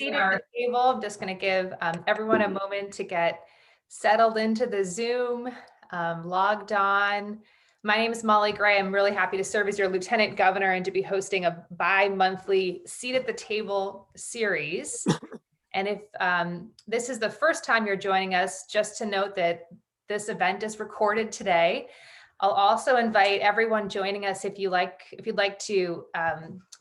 seated at the table. I'm just going to give everyone a moment to get settled into the Zoom, logged on. My name is Molly Gray. I'm really happy to serve as your Lieutenant Governor and to be hosting a bi-monthly Seat at the Table series. And if this is the first time you're joining us, just to note that this event is recorded today. I'll also invite everyone joining us if you'd like to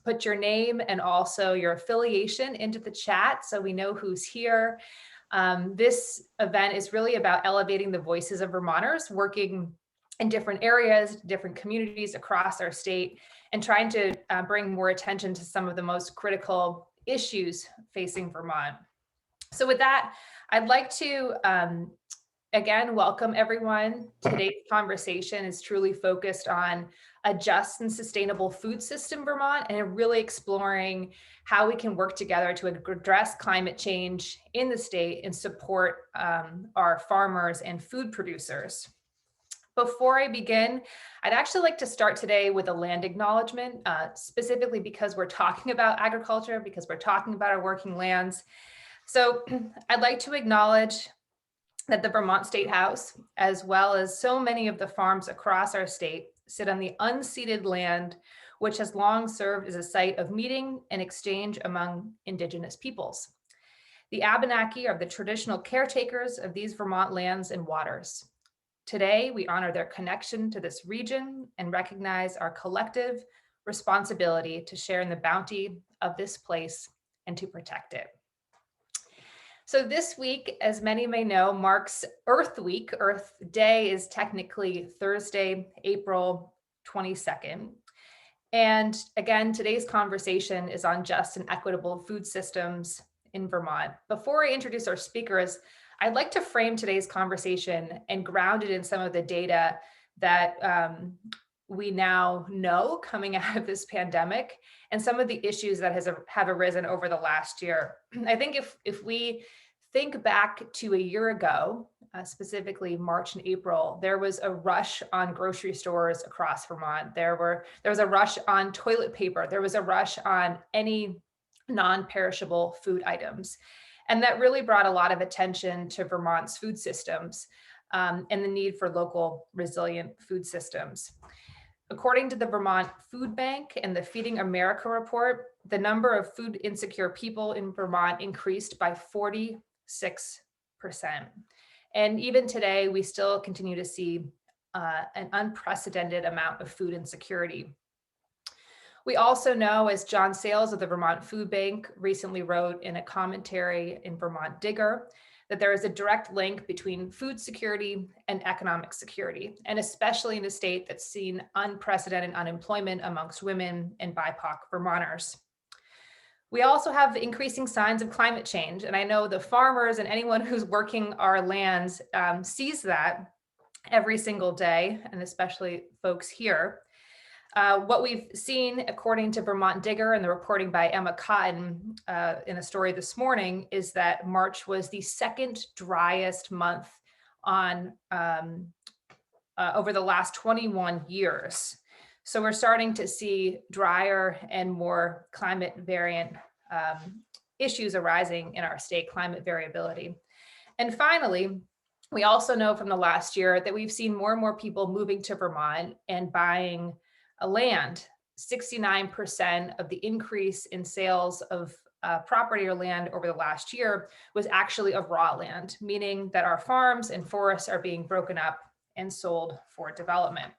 put your name and also your affiliation into the chat so we know who's here. This event is really about elevating the voices of Vermonters working in different areas, different communities across our state, and trying to bring more attention to some of the most critical issues facing Vermont. So with that, I'd like to again, welcome everyone. Today's conversation is truly focused on a just and sustainable food system, Vermont, and really exploring how we can work together to address climate change in the state and support our farmers and food producers. Before I begin, I'd actually like to start today with a land acknowledgement, specifically because we're talking about agriculture, because we're talking about our working lands. So I'd like to acknowledge that the Vermont State House, as well as so many of the farms across our state, sit on the unceded land, which has long served as a site of meeting and exchange among Indigenous peoples. The Abenaki are the traditional caretakers of these Vermont lands and waters. Today, we honor their connection to this region and recognize our collective responsibility to share in the bounty of this place and to protect it. So this week, as many may know, marks Earth Week. Earth Day is technically Thursday, April 22nd. And again, today's conversation is on just and equitable food systems in Vermont. Before I introduce our speakers, I'd like to frame today's conversation and ground it in some of the data that we now know coming out of this pandemic and some of the issues that have arisen over the last year. I think if we think back to a year ago, specifically March and April, there was a rush on grocery stores across Vermont. There was a rush on toilet paper. There was a rush on any non-perishable food items. And that really brought a lot of attention to Vermont's food systems and the need for local resilient food systems. According to the Vermont Food Bank and the Feeding America report, the number of food insecure people in Vermont increased by 46%. And even today, we still continue to see an unprecedented amount of food insecurity. We also know, as John Sales of the Vermont Food Bank recently wrote in a commentary in Vermont Digger, that there is a direct link between food security and economic security, and especially in a state that's seen unprecedented unemployment amongst women and BIPOC Vermonters. We also have increasing signs of climate change, and I know the farmers and anyone who's working our lands sees that every single day, and especially folks here. What we've seen, according to Vermont Digger and the reporting by Emma Cotton in a story this morning, is that March was the second driest month on over the last 21 years. So we're starting to see drier and more climate variant issues arising in our state, climate variability. And finally, we also know from the last year that we've seen more and more people moving to Vermont and buying land. 69% of the increase in sales of property or land over the last year was actually of raw land, meaning that our farms and forests are being broken up and sold for development.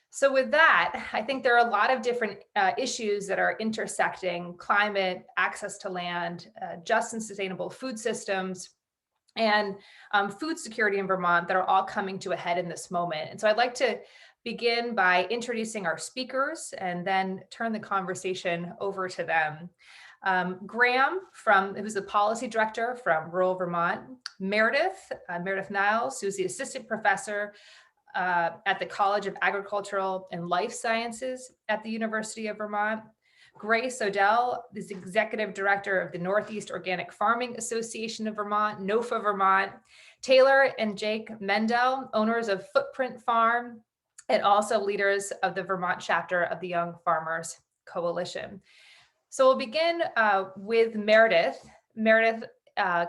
So with that, I think there are a lot of different issues that are intersecting: climate, access to land, just and sustainable food systems, and food security in Vermont that are all coming to a head in this moment. And so I'd like to begin by introducing our speakers and then turn the conversation over to them. Graham, who's the policy director from rural Vermont. Meredith Niles, who's the assistant professor at the College of Agricultural and Life Sciences at the University of Vermont. Grace Oedel is executive director of the Northeast Organic Farming Association of Vermont, NOFA Vermont. Taylor and Jake Mendell, owners of Footprint Farm, and also leaders of the Vermont chapter of the Young Farmers Coalition. So we'll begin with Meredith. Meredith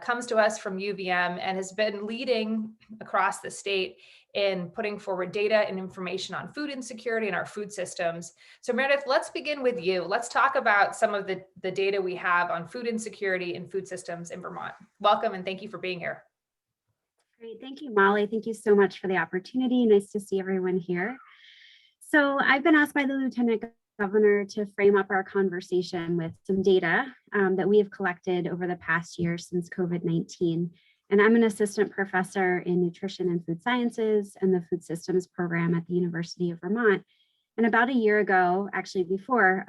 comes to us from UVM and has been leading across the state in putting forward data and information on food insecurity and our food systems. So Meredith, let's begin with you. Let's talk about some of the data we have on food insecurity and food systems in Vermont. Welcome and thank you for being here. Great, thank you, Molly. Thank you so much for the opportunity. Nice to see everyone here. So I've been asked by the Lieutenant Governor to frame up our conversation with some data that we have collected over the past year since COVID-19. And I'm an assistant professor in nutrition and food sciences and the food systems program at the University of Vermont. And about a year ago, actually before,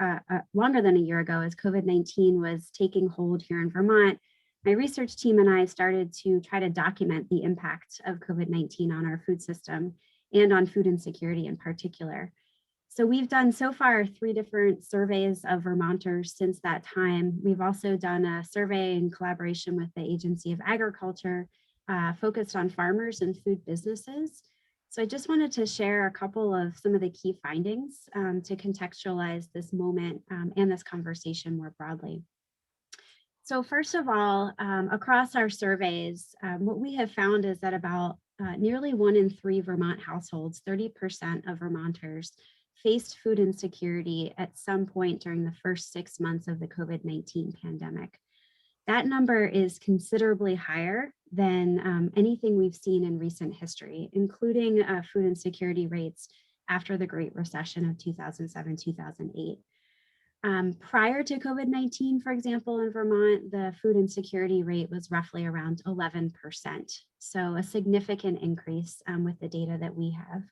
longer than a year ago, as COVID-19 was taking hold here in Vermont, my research team and I started to try to document the impact of COVID-19 on our food system and on food insecurity in particular. So we've done so far 3 different surveys of Vermonters since that time. We've also done a survey in collaboration with the Agency of Agriculture focused on farmers and food businesses. So I just wanted to share a couple of some of the key findings to contextualize this moment and this conversation more broadly. So first of all, across our surveys, what we have found is that about nearly 1 in 3 Vermont households, 30% of Vermonters, faced food insecurity at some point during the first 6 months of the COVID-19 pandemic. That number is considerably higher than anything we've seen in recent history, including food insecurity rates after the Great Recession of 2007-2008. Prior to COVID-19, for example, in Vermont, the food insecurity rate was roughly around 11%. So a significant increase with the data that we have.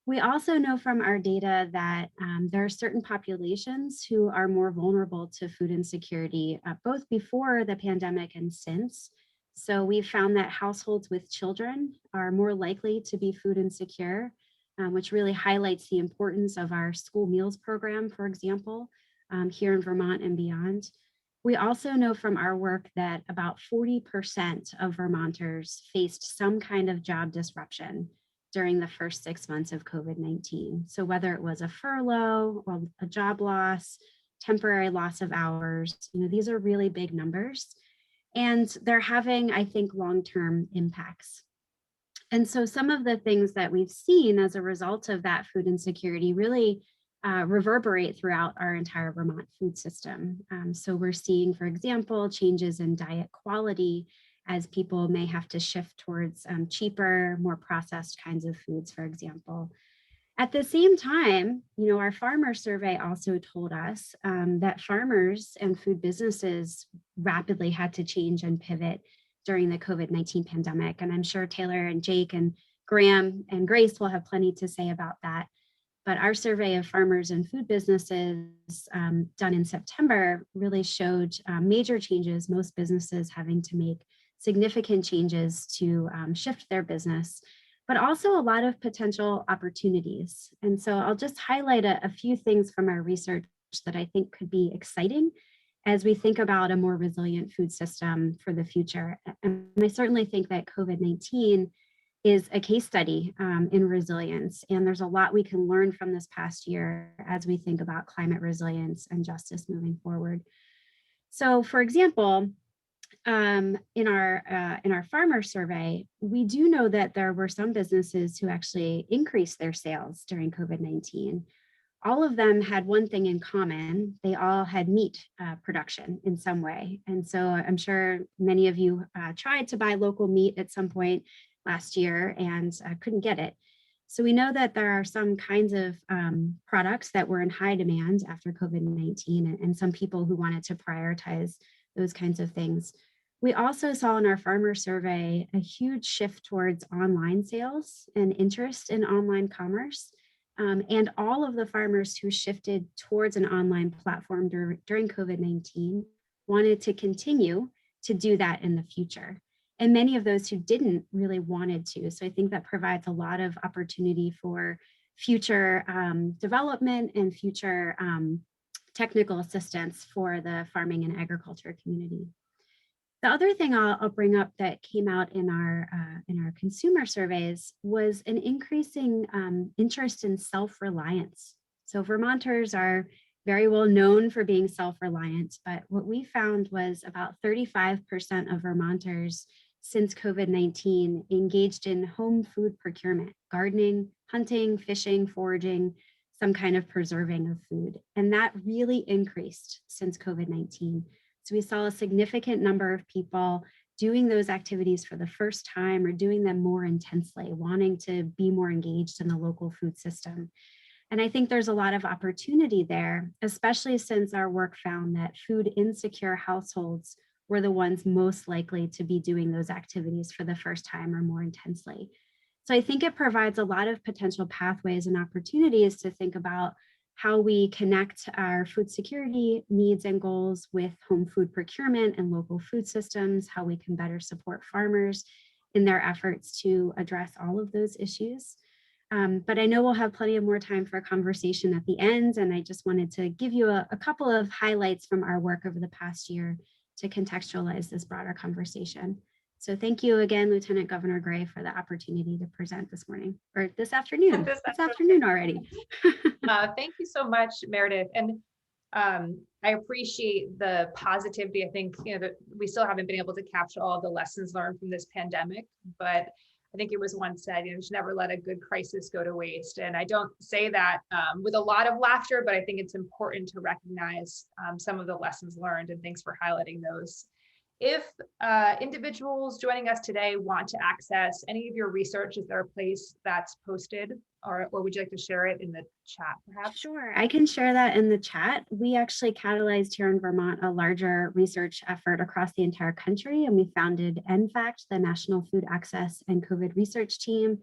We also know from our data that there are certain populations who are more vulnerable to food insecurity, both before the pandemic and since. So we've found that households with children are more likely to be food insecure, which really highlights the importance of our school meals program, for example, here in Vermont and beyond. We also know from our work that about 40% of Vermonters faced some kind of job disruption during the first 6 months of COVID-19. So whether it was a furlough or a job loss, temporary loss of hours, these are really big numbers. And they're having, I think, long-term impacts. And so some of the things that we've seen as a result of that food insecurity really reverberate throughout our entire Vermont food system. So we're seeing, for example, changes in diet quality as people may have to shift towards cheaper, more processed kinds of foods, for example. At the same time, our farmer survey also told us that farmers and food businesses rapidly had to change and pivot during the COVID-19 pandemic. And I'm sure Taylor and Jake and Graham and Grace will have plenty to say about that. But our survey of farmers and food businesses done in September really showed major changes, most businesses having to make significant changes to shift their business, but also a lot of potential opportunities. And so I'll just highlight a few things from our research that I think could be exciting as we think about a more resilient food system for the future. And I certainly think that COVID-19 is a case study in resilience. And there's a lot we can learn from this past year as we think about climate resilience and justice moving forward. So for example, in our farmer survey, we do know that there were some businesses who actually increased their sales during COVID-19. All of them had one thing in common. They all had meat production in some way. And so I'm sure many of you tried to buy local meat at some point last year and couldn't get it. So we know that there are some kinds of products that were in high demand after COVID-19 and some people who wanted to prioritize those kinds of things. We also saw in our farmer survey a huge shift towards online sales and interest in online commerce. And all of the farmers who shifted towards an online platform during COVID-19 wanted to continue to do that in the future. And many of those who didn't really wanted to. So I think that provides a lot of opportunity for future development and future technical assistance for the farming and agriculture community. The other thing I'll bring up that came out in our consumer surveys was an increasing interest in self-reliance. So Vermonters are very well known for being self-reliant, but what we found was about 35% of Vermonters since COVID-19 engaged in home food procurement, gardening, hunting, fishing, foraging, some kind of preserving of food. And that really increased since COVID-19. So we saw a significant number of people doing those activities for the first time or doing them more intensely, wanting to be more engaged in the local food system. And I think there's a lot of opportunity there, especially since our work found that food insecure households were the ones most likely to be doing those activities for the first time or more intensely. So I think it provides a lot of potential pathways and opportunities to think about how we connect our food security needs and goals with home food procurement and local food systems, how we can better support farmers in their efforts to address all of those issues. But I know we'll have plenty of more time for a conversation at the end, and I just wanted to give you a couple of highlights from our work over the past year to contextualize this broader conversation. So thank you again, Lieutenant Governor Gray, for the opportunity to present this morning, or this afternoon. It's afternoon already. Thank you so much, Meredith. And I appreciate the positivity. I think, that we still haven't been able to capture all the lessons learned from this pandemic, but I think it was once said, you should never let a good crisis go to waste. And I don't say that with a lot of laughter, but I think it's important to recognize some of the lessons learned, and thanks for highlighting those. If individuals joining us today want to access any of your research, is there a place that's posted, or would you like to share it in the chat perhaps? Sure, I can share that in the chat. We actually catalyzed here in Vermont a larger research effort across the entire country, and we founded NFACT, the National Food Access and COVID Research Team.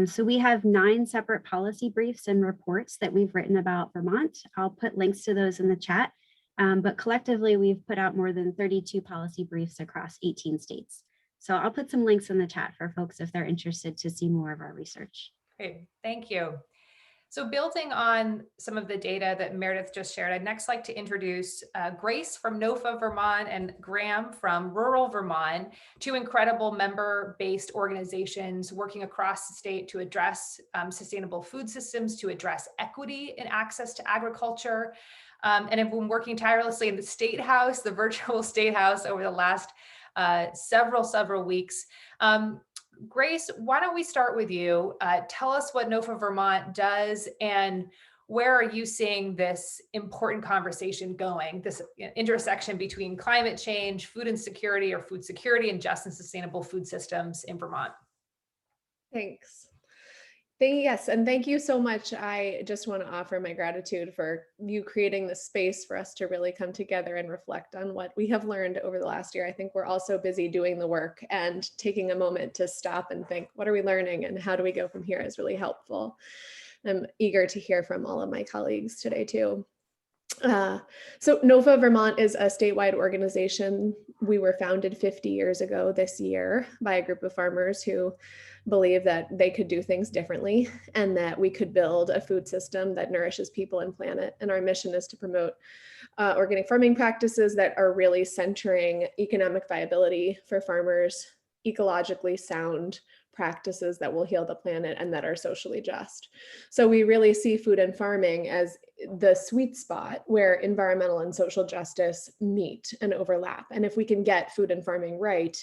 So we have 9 separate policy briefs and reports that we've written about Vermont. I'll put links to those in the chat. But collectively, we've put out more than 32 policy briefs across 18 states. So I'll put some links in the chat for folks if they're interested to see more of our research. Great, thank you. So building on some of the data that Meredith just shared, I'd next like to introduce Grace from NOFA Vermont and Graham from rural Vermont, 2 incredible member-based organizations working across the state to address sustainable food systems, to address equity in access to agriculture, and have been working tirelessly in the State House, the virtual State House, over the last several weeks. Grace, why don't we start with you? Tell us what NOFA Vermont does, and where are you seeing this important conversation going, this intersection between climate change, food insecurity, or food security, and just and sustainable food systems in Vermont? Thanks. Yes, and thank you so much. I just want to offer my gratitude for you creating the space for us to really come together and reflect on what we have learned over the last year. I think we're all so busy doing the work, and taking a moment to stop and think, what are we learning and how do we go from here is really helpful. I'm eager to hear from all of my colleagues today too. So NOFA Vermont is a statewide organization. We were founded 50 years ago this year by a group of farmers who believe that they could do things differently and that we could build a food system that nourishes people and planet. And our mission is to promote organic farming practices that are really centering economic viability for farmers, ecologically sound practices that will heal the planet and that are socially just. So we really see food and farming as the sweet spot where environmental and social justice meet and overlap. And if we can get food and farming right,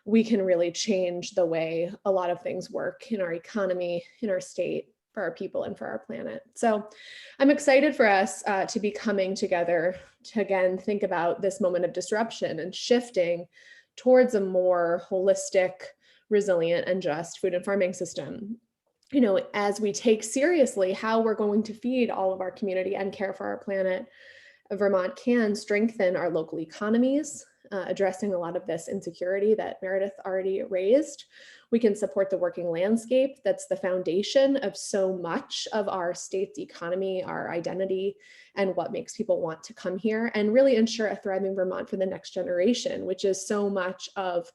we can really change the way a lot of things work in our economy, in our state, for our people, and for our planet. So I'm excited for us to be coming together to again think about this moment of disruption and shifting towards a more holistic, resilient, and just food and farming system. As we take seriously how we're going to feed all of our community and care for our planet, Vermont can strengthen our local economies, addressing a lot of this insecurity that Meredith already raised. We can support the working landscape that's the foundation of so much of our state's economy, our identity, and what makes people want to come here, and really ensure a thriving Vermont for the next generation, which is so much of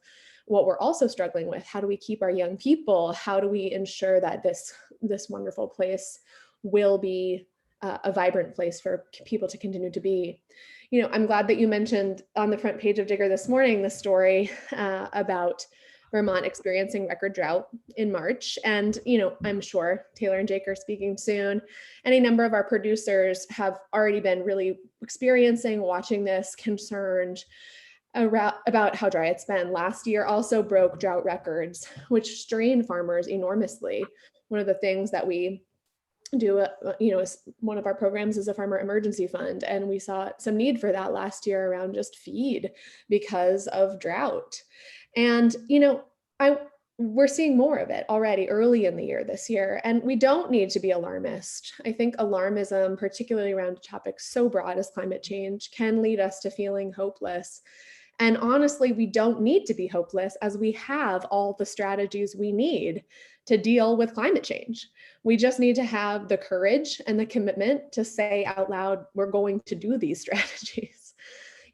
what we're also struggling with. How do we keep our young people? How do we ensure that this wonderful place will be a vibrant place for people to continue to be? I'm glad that you mentioned on the front page of Digger this morning the story about Vermont experiencing record drought in March. And, you know, I'm sure Taylor and Jake are speaking soon. Any number of our producers have already been really experiencing, watching this, concerned about how dry it's been. Last year also broke drought records, which strained farmers enormously. One of the things that we do, you know, one of our programs is a farmer emergency fund, and we saw some need for that last year around just feed because of drought. And, you know, we're seeing more of it already early in the year this year, and we don't need to be alarmist. I think alarmism, particularly around topics so broad as climate change, can lead us to feeling hopeless. And honestly, we don't need to be hopeless, as we have all the strategies we need to deal with climate change. We just need to have the courage and the commitment to say out loud, we're going to do these strategies.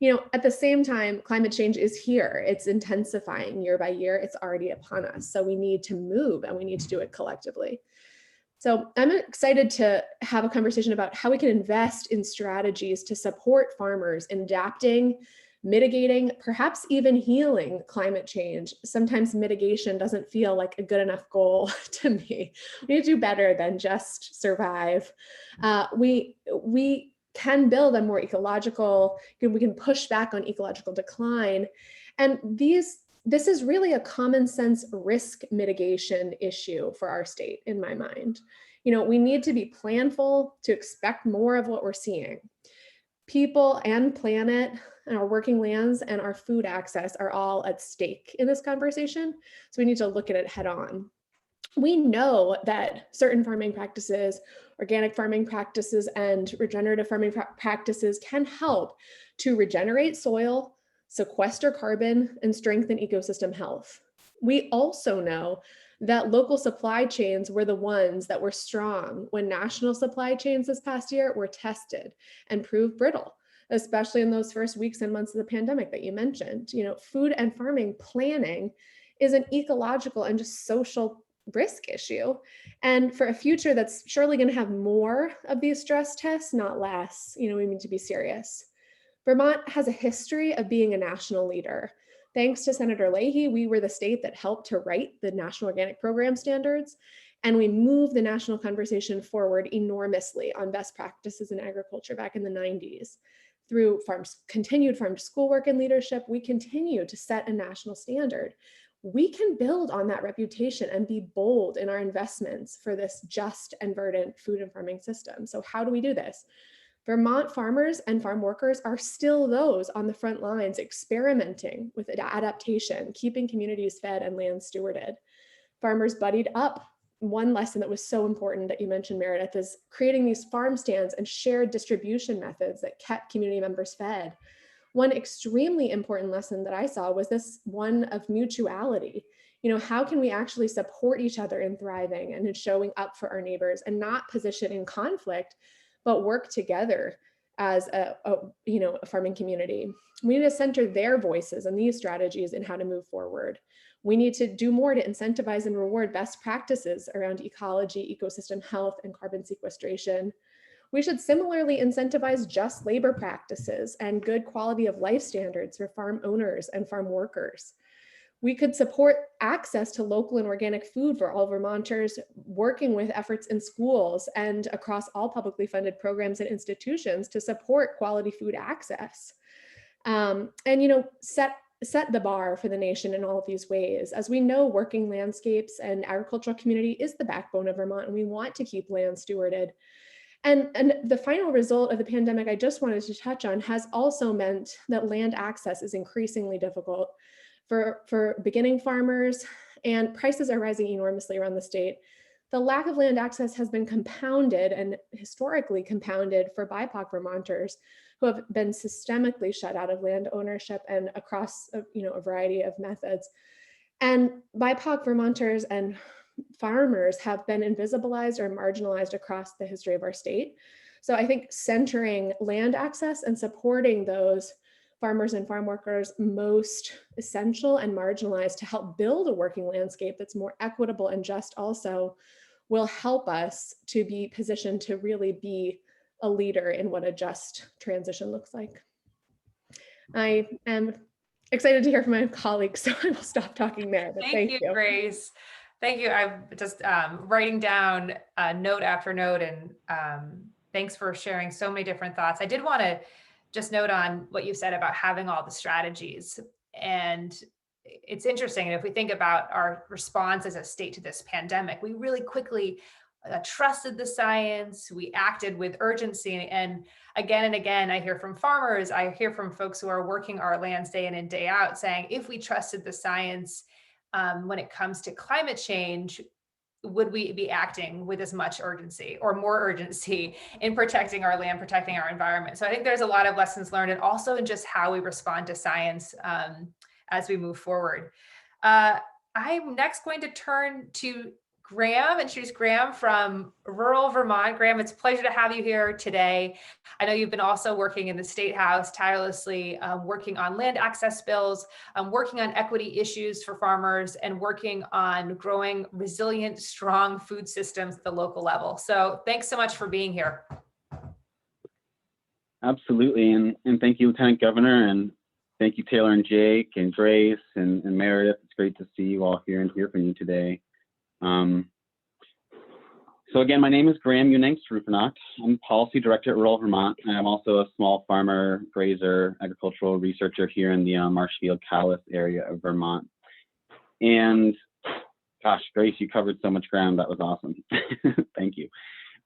You know, at the same time, climate change is here. It's intensifying year by year. It's already upon us. So we need to move, and we need to do it collectively. So I'm excited to have a conversation about how we can invest in strategies to support farmers in adapting, mitigating, perhaps even healing climate change. Sometimes mitigation doesn't feel like a good enough goal to me. We need to do better than just survive. We can build a more ecological, we can push back on ecological decline. And this is really a common sense risk mitigation issue for our state, in my mind. You know, we need to be planful to expect more of what we're seeing. People and planet and our working lands and our food access are all at stake in this conversation. So we need to look at it head on. We know that certain farming practices, organic farming practices, and regenerative farming practices can help to regenerate soil, sequester carbon, and strengthen ecosystem health. We also know that local supply chains were the ones that were strong when national supply chains this past year were tested and proved brittle, especially in those first weeks and months of the pandemic that you mentioned. You know, food and farming planning is an ecological and just social risk issue. And for a future that's surely going to have more of these stress tests, not less, you know, we need to be serious. Vermont has a history of being a national leader. Thanks to Senator Leahy, we were the state that helped to write the National Organic Program standards, and we moved the national conversation forward enormously on best practices in agriculture back in the 90s. Through continued farm to school work and leadership, we continue to set a national standard. We can build on that reputation and be bold in our investments for this just and verdant food and farming system. So how do we do this? Vermont farmers and farm workers are still those on the front lines experimenting with adaptation, keeping communities fed and land stewarded. Farmers buddied up. One lesson that was so important that you mentioned, Meredith, is creating these farm stands and shared distribution methods that kept community members fed. One extremely important lesson that I saw was this one of mutuality. You know, how can we actually support each other in thriving and in showing up for our neighbors and not position in conflict, but work together as a farming community. We need to center their voices and these strategies in how to move forward. We need to do more to incentivize and reward best practices around ecology, ecosystem health, and carbon sequestration. We should similarly incentivize just labor practices and good quality of life standards for farm owners and farm workers. We could support access to local and organic food for all Vermonters, working with efforts in schools and across all publicly funded programs and institutions to support quality food access. And, you know, set the bar for the nation in all of these ways. As we know, working landscapes and agricultural community is the backbone of Vermont, and we want to keep land stewarded. And the final result of the pandemic I just wanted to touch on has also meant that land access is increasingly difficult for beginning farmers, and prices are rising enormously around the state. The lack of land access has been compounded and historically compounded for BIPOC Vermonters who have been systemically shut out of land ownership and across a variety of methods. And BIPOC Vermonters and farmers have been invisibilized or marginalized across the history of our state. So I think centering land access and supporting those farmers and farm workers most essential and marginalized to help build a working landscape that's more equitable and just also will help us to be positioned to really be a leader in what a just transition looks like. I am excited to hear from my colleagues, so I will stop talking there, but Thank you, Grace. Thank you. I'm just writing down note after note, and thanks for sharing so many different thoughts. I did want to just note on what you said about having all the strategies. And it's interesting. And if we think about our response as a state to this pandemic, we really quickly trusted the science, we acted with urgency. And again, I hear from farmers, I hear from folks who are working our lands day in and day out saying, if we trusted the science when it comes to climate change, would we be acting with as much urgency or more urgency in protecting our land, protecting our environment? So I think there's a lot of lessons learned, and also in just how we respond to science as we move forward. I'm next going to turn to Graham, introduce Graham from rural Vermont. Graham, it's a pleasure to have you here today. I know you've been also working in the State House tirelessly, working on land access bills, working on equity issues for farmers, and working on growing resilient, strong food systems at the local level. So thanks so much for being here. Absolutely, and thank you, Lieutenant Governor, and thank you, Taylor and Jake and Grace and Meredith. It's great to see you all here and hear from you today. So again, my name is Graham Unangst-Rufenacht. I'm Policy Director at Rural Vermont, and I'm also a small farmer, grazer, agricultural researcher here in the Marshfield-Calais area of Vermont. And gosh, Grace, you covered so much ground. That was awesome. Thank you.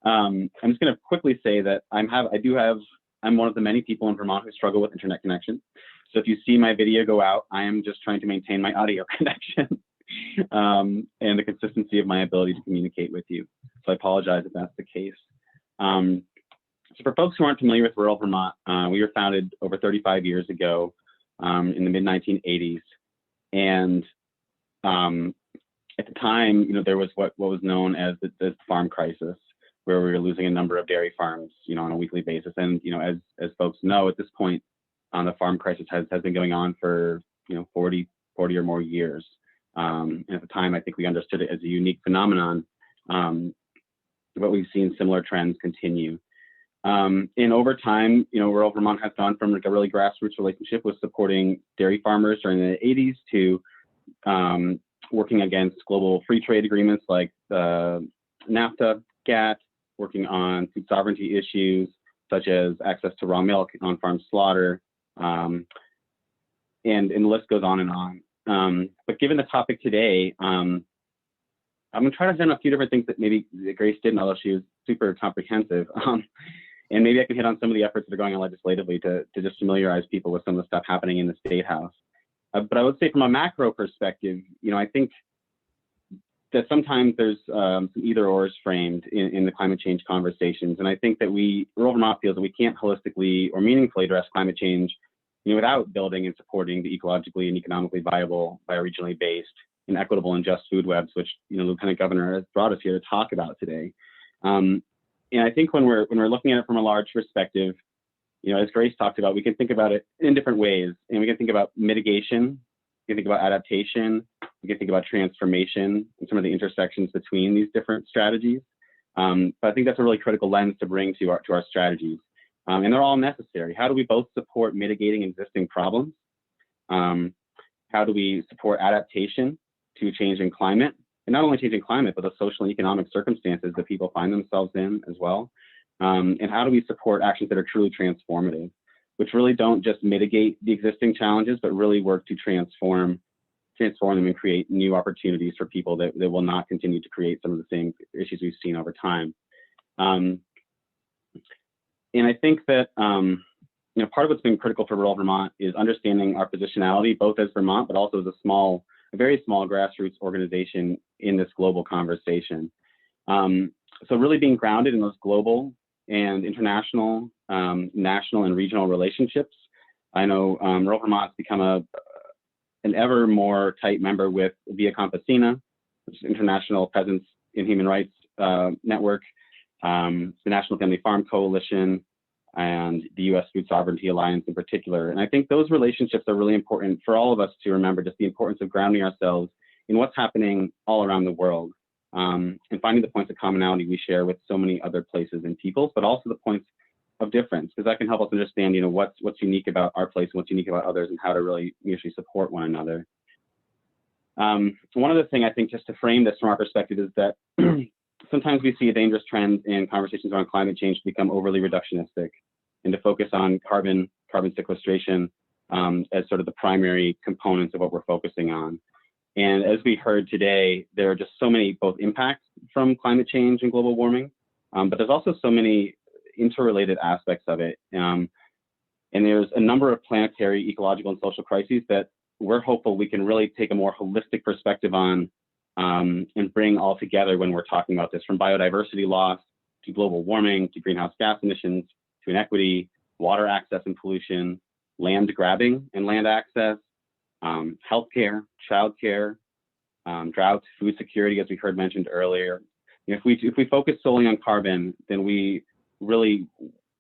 I'm just going to quickly say that I'm one of the many people in Vermont who struggle with internet connection. So if you see my video go out, I am just trying to maintain my audio connection. And the consistency of my ability to communicate with you. So I apologize if that's the case. So for folks who aren't familiar with rural Vermont, we were founded over 35 years ago in the mid-1980s. And at the time, there was what was known as the farm crisis, where we were losing a number of dairy farms, on a weekly basis. And, as folks know, at this point, the farm crisis has been going on for, 40 or more years. And at the time, I think we understood it as a unique phenomenon, but we've seen similar trends continue. And over time, rural Vermont has gone from a really grassroots relationship with supporting dairy farmers during the 80s to working against global free trade agreements like NAFTA, GATT, working on food sovereignty issues such as access to raw milk, on-farm slaughter, and the list goes on and on. But given the topic today, I'm going to try to hit on a few different things that maybe Grace didn't, although she was super comprehensive. And maybe I can hit on some of the efforts that are going on legislatively to just familiarize people with some of the stuff happening in the State House. But I would say from a macro perspective, I think that sometimes there's some either-ors framed in the climate change conversations. And I think that rural Vermont feels that we can't holistically or meaningfully address climate change without building and supporting the ecologically and economically viable, bioregionally based, and equitable and just food webs, which Lieutenant Governor has brought us here to talk about today. And I think when we're looking at it from a large perspective, as Grace talked about, we can think about it in different ways, and we can think about mitigation, we can think about adaptation, we can think about transformation, and some of the intersections between these different strategies. But I think that's a really critical lens to bring to our strategies. And they're all necessary. How do we both support mitigating existing problems? How do we support adaptation to changing climate? And not only changing climate, but the social and economic circumstances that people find themselves in as well. And how do we support actions that are truly transformative, which really don't just mitigate the existing challenges, but really work to transform them and create new opportunities for people that will not continue to create some of the same issues we've seen over time. And I think that part of what's been critical for rural Vermont is understanding our positionality, both as Vermont, but also as a very small grassroots organization in this global conversation. So really being grounded in those global and international, national and regional relationships. I know rural Vermont's become an ever more tight member with Via Campesina, which is International Peasants in Human Rights Network, the National Family Farm Coalition, and the U.S. Food Sovereignty Alliance in particular. And I think those relationships are really important for all of us to remember, just the importance of grounding ourselves in what's happening all around the world, and finding the points of commonality we share with so many other places and peoples, but also the points of difference, because that can help us understand, you know, what's unique about our place and what's unique about others and how to really mutually support one another. One other thing I think, just to frame this from our perspective, is that sometimes we see a dangerous trend in conversations around climate change to become overly reductionistic and to focus on carbon sequestration as sort of the primary components of what we're focusing on. And as we heard today, there are just so many both impacts from climate change and global warming, but there's also so many interrelated aspects of it. And there's a number of planetary, ecological, and social crises that we're hopeful we can really take a more holistic perspective on and bring all together when we're talking about this, from biodiversity loss to global warming to greenhouse gas emissions to inequity, water access and pollution, land grabbing and land access, healthcare, childcare, drought, food security, as we heard mentioned earlier. If we focus solely on carbon, then we really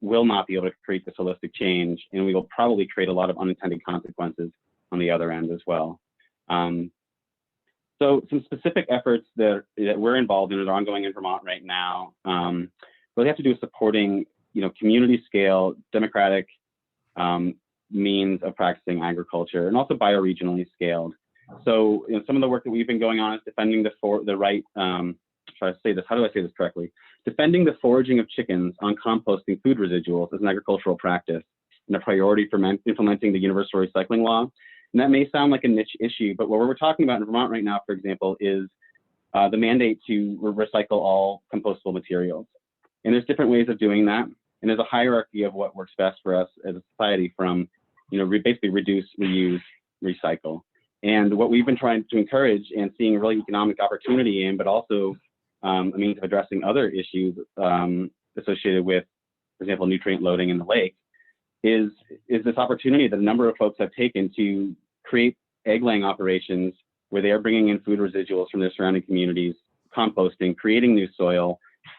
will not be able to create this holistic change, and we will probably create a lot of unintended consequences on the other end as well. So some specific efforts that we're involved in that are ongoing in Vermont right now really have to do with supporting, you know, community scale, democratic means of practicing agriculture, and also bioregionally scaled. So, you know, some of the work that we've been going on is defending the right, try to say this, how do I say this correctly? Defending the foraging of chickens on composting food residuals as an agricultural practice and a priority for implementing the universal recycling law. And that may sound like a niche issue, but what we're talking about in Vermont right now, for example, is the mandate to recycle all compostable materials. And there's different ways of doing that. And there's a hierarchy of what works best for us as a society, from, you know, basically reduce, reuse, recycle. And what we've been trying to encourage and seeing a really economic opportunity in, but also a means of addressing other issues associated with, for example, nutrient loading in the lake, is this opportunity that a number of folks have taken to create egg laying operations where they are bringing in food residuals from their surrounding communities, composting, creating new soil.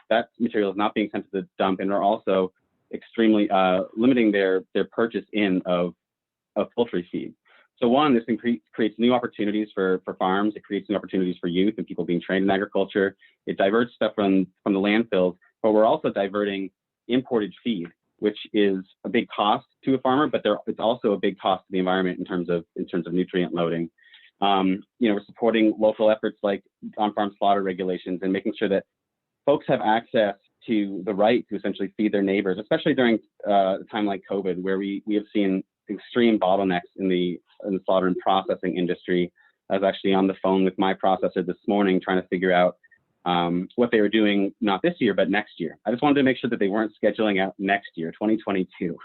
That material is not being sent to the dump, and are also extremely limiting their purchase in of poultry feed. So one, this creates new opportunities for farms. It creates new opportunities for youth and people being trained in agriculture. It diverts stuff from the landfills, but we're also diverting imported feed, which is a big cost to a farmer, but it's also a big cost to the environment in terms of nutrient loading. You know, we're supporting local efforts like on-farm slaughter regulations and making sure that folks have access to the right to essentially feed their neighbors, especially during a time like COVID, where we have seen extreme bottlenecks in the slaughter and processing industry. I was actually on the phone with my processor this morning trying to figure out what they were doing, not this year, but next year. I just wanted to make sure that they weren't scheduling out next year, 2022.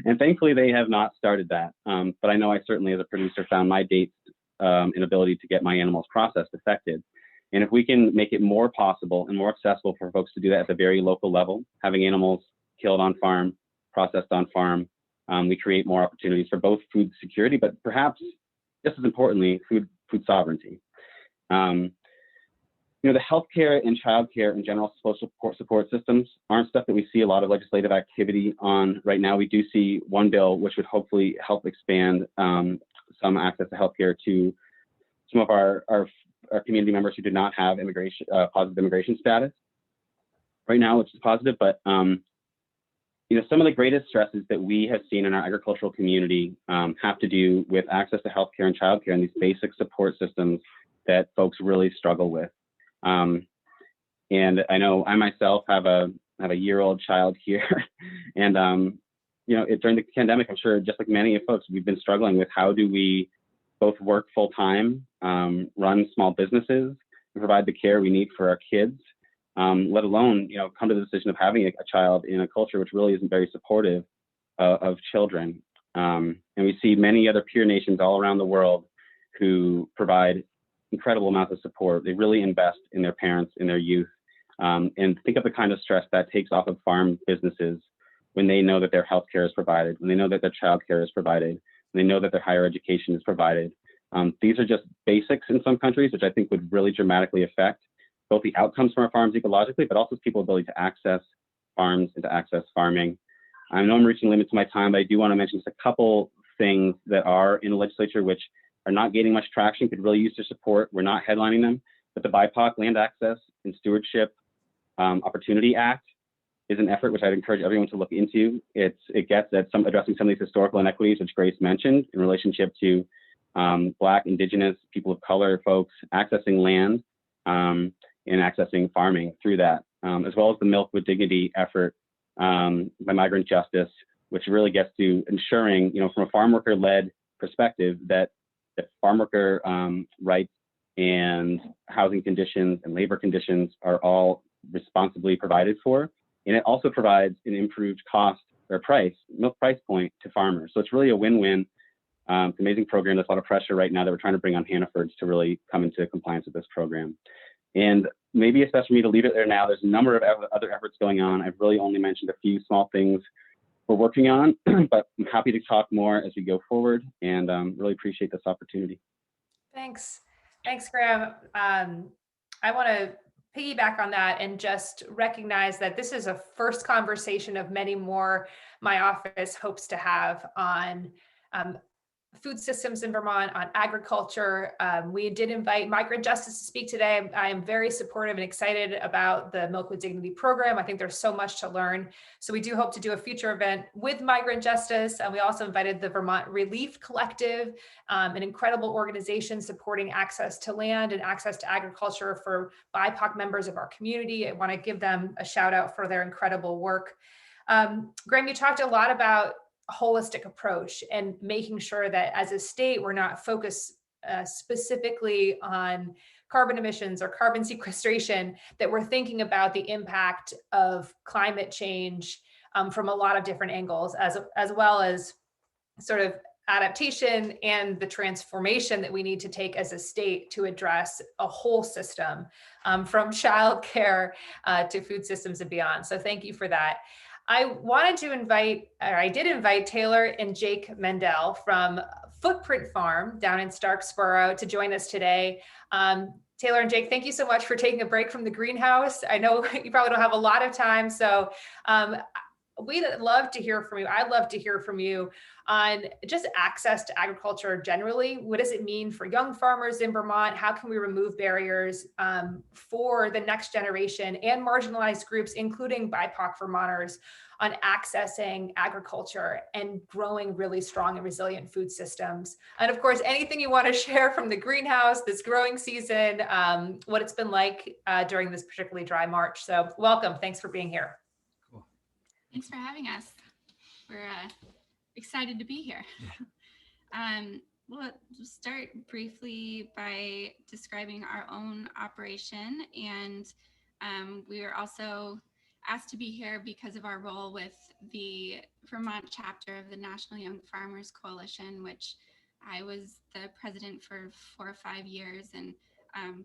And thankfully, they have not started that. But I know I certainly, as a producer, found my dates and ability to get my animals processed affected. And if we can make it more possible and more accessible for folks to do that at the very local level, having animals killed on farm, processed on farm, we create more opportunities for both food security, but perhaps just as importantly, food sovereignty. You know, the healthcare and childcare and general social support systems aren't stuff that we see a lot of legislative activity on right now. We do see one bill which would hopefully help expand some access to healthcare to some of our community members who do not have positive immigration status right now, which is positive. But you know, some of the greatest stresses that we have seen in our agricultural community have to do with access to healthcare and childcare and these basic support systems that folks really struggle with. And I know I myself have a year-old child here, and you know, during the pandemic, I'm sure just like many of folks, we've been struggling with how do we both work full-time, run small businesses, and provide the care we need for our kids, let alone, you know, come to the decision of having a child in a culture which really isn't very supportive of children. And we see many other peer nations all around the world who provide incredible amounts of support. They really invest in their parents, in their youth, and think of the kind of stress that takes off of farm businesses when they know that their health care is provided, when they know that their child care is provided, when they know that their higher education is provided. These are just basics in some countries, which I think would really dramatically affect both the outcomes from our farms ecologically, but also people's ability to access farms and to access farming. I know I'm reaching limits to my time, but I do want to mention just a couple things that are in the legislature which are not gaining much traction, could really use their support. We're not headlining them, but the BIPOC Land Access and Stewardship Opportunity Act is an effort which I'd encourage everyone to look into. It gets at addressing some of these historical inequities, which Grace mentioned, in relationship to Black, Indigenous, people of color folks accessing land and accessing farming through that, as well as the Milk with Dignity effort by Migrant Justice, which really gets to ensuring, from a farm worker-led perspective, that farm worker rights and housing conditions and labor conditions are all responsibly provided for. And it also provides an improved cost or milk price point to farmers. So it's really a win-win. It's an amazing program. There's a lot of pressure right now that we're trying to bring on Hannafords to really come into compliance with this program. And maybe it's best for me to leave it there now. There's a number of other efforts going on. I've really only mentioned a few small things we're working on, but I'm happy to talk more as we go forward, and really appreciate this opportunity. Thanks. Thanks, Graham. I want to piggyback on that and just recognize that this is a first conversation of many more my office hopes to have on food systems in Vermont, on agriculture. We did invite Migrant Justice to speak today. I am very supportive and excited about the Milk with Dignity program. I think there's so much to learn. So we do hope to do a future event with Migrant Justice. And we also invited the Vermont Relief Collective, an incredible organization supporting access to land and access to agriculture for BIPOC members of our community. I want to give them a shout out for their incredible work. Graham, you talked a lot about holistic approach and making sure that as a state, we're not focused specifically on carbon emissions or carbon sequestration, that we're thinking about the impact of climate change from a lot of different angles, as well as sort of adaptation and the transformation that we need to take as a state to address a whole system, from childcare to food systems and beyond. So thank you for that. I did invite Taylor and Jake Mendell from Footprint Farm down in Starksboro to join us today. Taylor and Jake, thank you so much for taking a break from the greenhouse. I know you probably don't have a lot of time, so we'd love to hear from you. I'd love to hear from you on just access to agriculture generally. What does it mean for young farmers in Vermont? How can we remove barriers for the next generation and marginalized groups, including BIPOC Vermonters, on accessing agriculture and growing really strong and resilient food systems? And of course, anything you want to share from the greenhouse, this growing season, what it's been like during this particularly dry March. So welcome. Thanks for being here. Cool. Thanks for having us. We're excited to be here. Yeah. We'll start briefly by describing our own operation, and we are also asked to be here because of our role with the Vermont chapter of the National Young Farmers Coalition, which I was the president for 4 or 5 years, and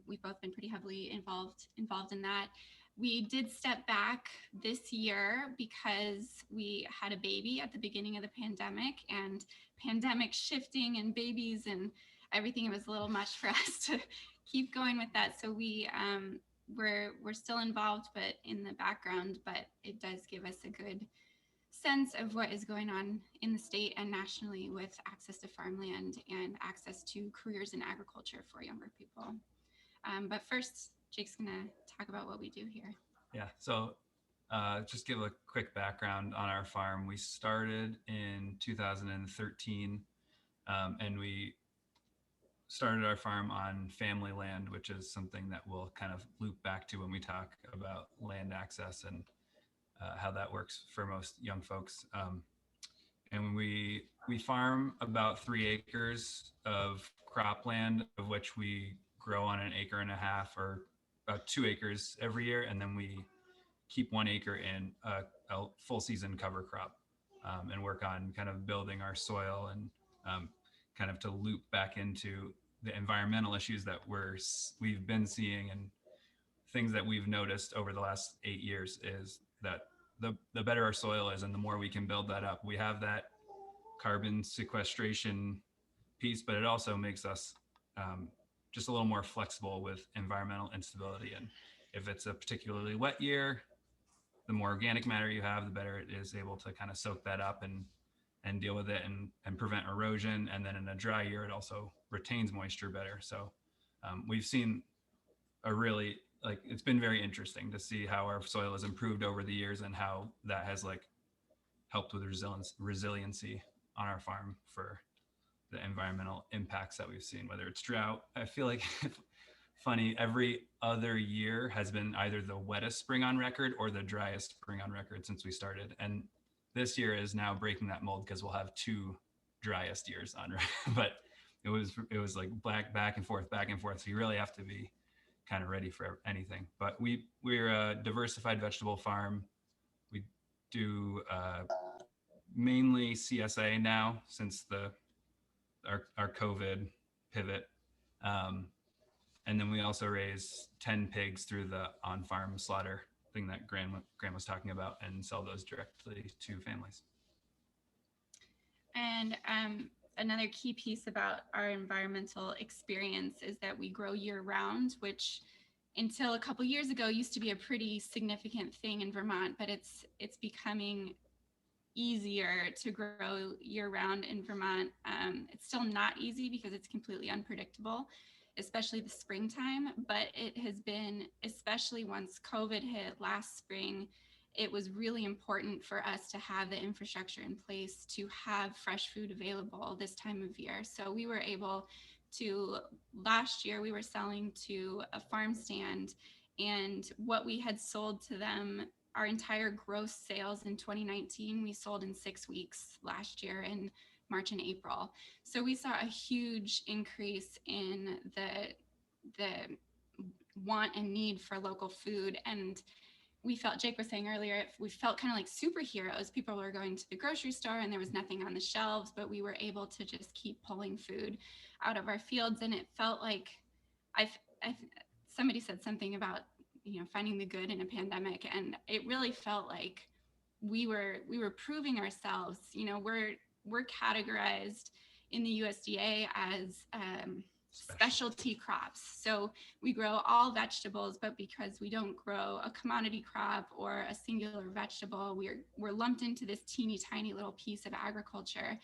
we've both been pretty heavily involved in that. We did step back this year because we had a baby at the beginning of the pandemic, and pandemic shifting and babies and everything, it was a little much for us to keep going with that. So we're still involved, but in the background, but it does give us a good sense of what is going on in the state and nationally with access to farmland and access to careers in agriculture for younger people. But first, Jake's gonna talk about what we do here. Yeah, so just give a quick background on our farm. We started in 2013, and we started our farm on family land, which is something that we'll kind of loop back to when we talk about land access and how that works for most young folks. And we farm about 3 acres of cropland, of which we grow on 1.5 acres or about 2 acres every year, and then we keep 1 acre in a full season cover crop, and work on kind of building our soil and kind of to loop back into the environmental issues that we've been seeing, and things that we've noticed over the last 8 years is that the better our soil is and the more we can build that up. We have that carbon sequestration piece, but it also makes us just a little more flexible with environmental instability. And if it's a particularly wet year, the more organic matter you have, the better it is able to kind of soak that up and deal with it and prevent erosion. And then in a dry year, it also retains moisture better. So we've seen a really like, it's been very interesting to see how our soil has improved over the years and how that has like helped with resiliency on our farm for the environmental impacts that we've seen, whether it's drought. I feel like funny, every other year has been either the wettest spring on record or the driest spring on record since we started. And this year is now breaking that mold because we'll have 2 driest years on record. But it was like back and forth. So you really have to be kind of ready for anything. But we're a diversified vegetable farm. We do mainly CSA now since our COVID pivot. And then we also raise 10 pigs through the on-farm slaughter thing that Graham was talking about, and sell those directly to families. And another key piece about our environmental experience is that we grow year round, which until a couple years ago used to be a pretty significant thing in Vermont, but it's becoming easier to grow year round in Vermont. It's still not easy because it's completely unpredictable, especially the springtime, but it has been, especially once COVID hit last spring, it was really important for us to have the infrastructure in place to have fresh food available this time of year. So we were able to, last year we were selling to a farm stand, and what we had sold to them, our entire gross sales in 2019, we sold in 6 weeks last year in March and April. So we saw a huge increase in the want and need for local food. And we felt, Jake was saying earlier, we felt kind of like superheroes. People were going to the grocery store and there was nothing on the shelves, but we were able to just keep pulling food out of our fields. And it felt like, somebody said something about, finding the good in a pandemic. And it really felt like we were proving ourselves. We're categorized in the USDA as specialty crops. So we grow all vegetables, but because we don't grow a commodity crop or a singular vegetable, we're lumped into this teeny tiny little piece of agriculture.